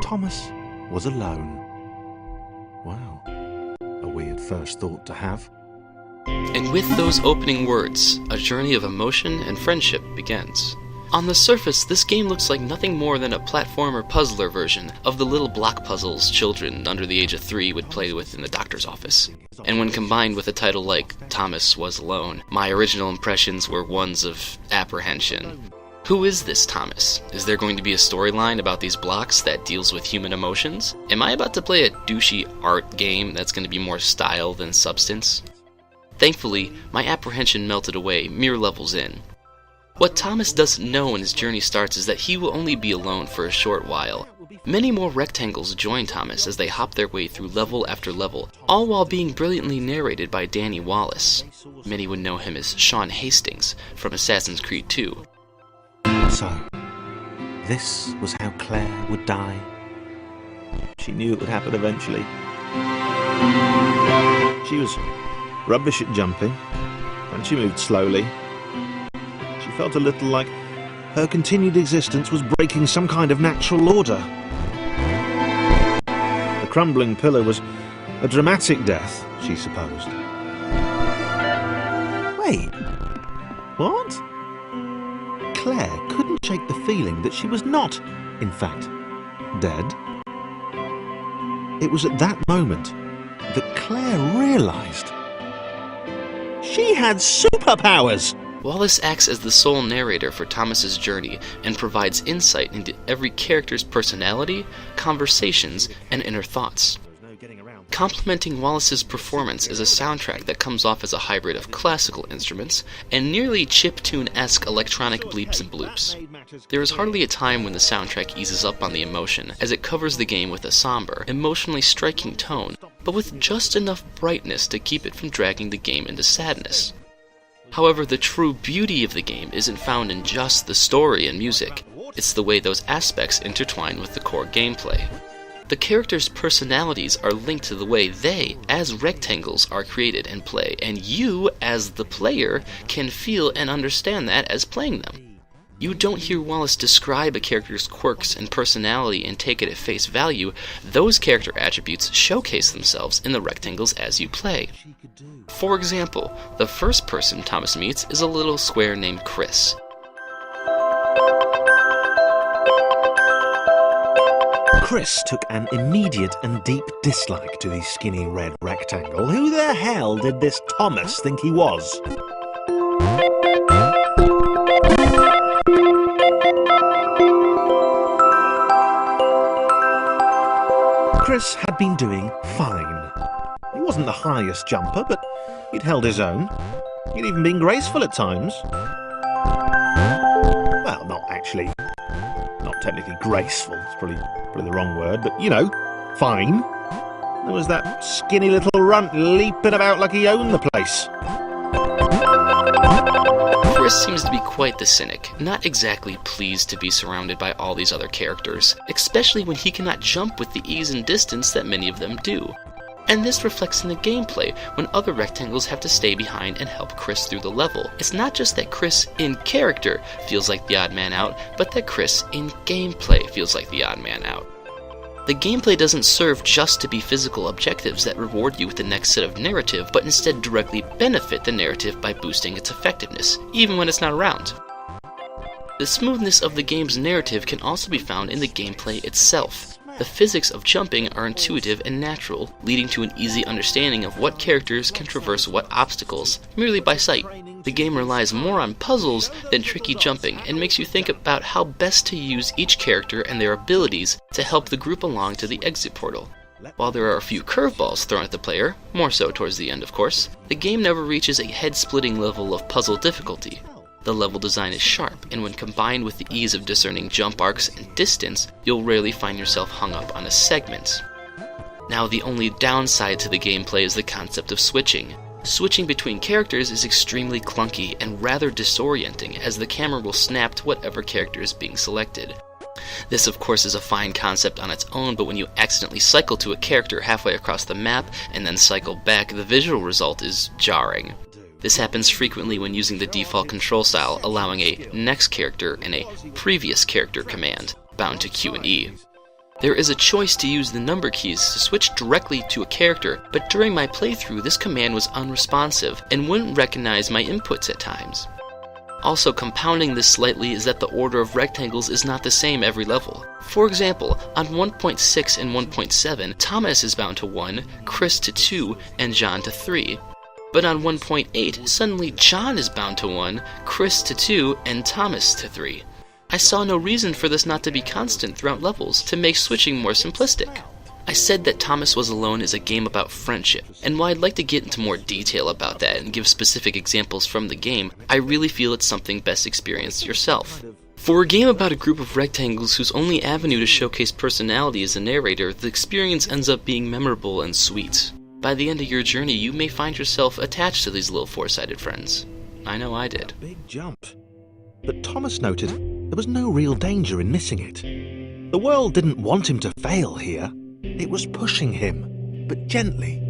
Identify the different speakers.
Speaker 1: Thomas was alone. Wow, a weird first thought to have.
Speaker 2: And with those opening words, a journey of emotion and friendship begins. On the surface, this game looks like nothing more than a platformer puzzler version of the little block puzzles children under the age of 3 would play with in the doctor's office. And when combined with a title like Thomas Was Alone, my original impressions were ones of apprehension. Who is this Thomas? Is there going to be a storyline about these blocks that deals with human emotions? Am I about to play a douchey art game that's going to be more style than substance? Thankfully, my apprehension melted away mere levels in. What Thomas doesn't know when his journey starts is that he will only be alone for a short while. Many more rectangles join Thomas as they hop their way through level after level, all while being brilliantly narrated by Danny Wallace. Many would know him as Sean Hastings from Assassin's Creed 2.
Speaker 1: So, this was how Claire would die. She knew it would happen eventually. She was rubbish at jumping, and she moved slowly. She felt a little like her continued existence was breaking some kind of natural order. The crumbling pillar was a dramatic death, she supposed. Wait, what? Claire couldn't shake the feeling that she was not, in fact, dead. It was at that moment that Claire realised she had superpowers!
Speaker 2: Wallace acts as the sole narrator for Thomas's journey and provides insight into every character's personality, conversations, and inner thoughts. Complementing Wallace's performance is a soundtrack that comes off as a hybrid of classical instruments and nearly chiptune-esque electronic bleeps and bloops. There is hardly a time when the soundtrack eases up on the emotion, as it covers the game with a somber, emotionally striking tone, but with just enough brightness to keep it from dragging the game into sadness. However, the true beauty of the game isn't found in just the story and music, it's the way those aspects intertwine with the core gameplay. The characters' personalities are linked to the way they, as rectangles, are created and play, and you, as the player, can feel and understand that as playing them. You don't hear Wallace describe a character's quirks and personality and take it at face value. Those character attributes showcase themselves in the rectangles as you play. For example, the first person Thomas meets is a little square named Chris.
Speaker 1: Chris took an immediate and deep dislike to the skinny red rectangle. Who the hell did this Thomas think he was? Chris had been doing fine. He wasn't the highest jumper, but he'd held his own. He'd even been graceful at times. Well, not actually. Not technically graceful, it's probably the wrong word, but you know, fine. There was that skinny little runt leaping about like he owned the place.
Speaker 2: Chris seems to be quite the cynic, not exactly pleased to be surrounded by all these other characters, especially when he cannot jump with the ease and distance that many of them do. And this reflects in the gameplay, when other rectangles have to stay behind and help Chris through the level. It's not just that Chris, in character, feels like the odd man out, but that Chris, in gameplay, feels like the odd man out. The gameplay doesn't serve just to be physical objectives that reward you with the next set of narrative, but instead directly benefit the narrative by boosting its effectiveness, even when it's not around. The smoothness of the game's narrative can also be found in the gameplay itself. The physics of jumping are intuitive and natural, leading to an easy understanding of what characters can traverse what obstacles, merely by sight. The game relies more on puzzles than tricky jumping, and makes you think about how best to use each character and their abilities to help the group along to the exit portal. While there are a few curveballs thrown at the player, more so towards the end of course, the game never reaches a head-splitting level of puzzle difficulty. The level design is sharp, and when combined with the ease of discerning jump arcs and distance, you'll rarely find yourself hung up on a segment. Now, the only downside to the gameplay is the concept of switching. Switching between characters is extremely clunky and rather disorienting, as the camera will snap to whatever character is being selected. This of course is a fine concept on its own, but when you accidentally cycle to a character halfway across the map and then cycle back, the visual result is jarring. This happens frequently when using the default control style, allowing a next character and a previous character command, bound to Q and E. There is a choice to use the number keys to switch directly to a character, but during my playthrough this command was unresponsive and wouldn't recognize my inputs at times. Also, compounding this slightly is that the order of rectangles is not the same every level. For example, on 1.6 and 1.7, Thomas is bound to 1, Chris to 2, and John to 3. But on 1.8, suddenly John is bound to 1, Chris to 2, and Thomas to 3. I saw no reason for this not to be constant throughout levels to make switching more simplistic. I said that Thomas Was Alone is a game about friendship, and while I'd like to get into more detail about that and give specific examples from the game, I really feel it's something best experienced yourself. For a game about a group of rectangles whose only avenue to showcase personality is a narrator, the experience ends up being memorable and sweet. By the end of your journey, you may find yourself attached to these little four-sided friends. I know I did.
Speaker 1: Big jump. But Thomas noted there was no real danger in missing it. The world didn't want him to fail here. It was pushing him, but gently.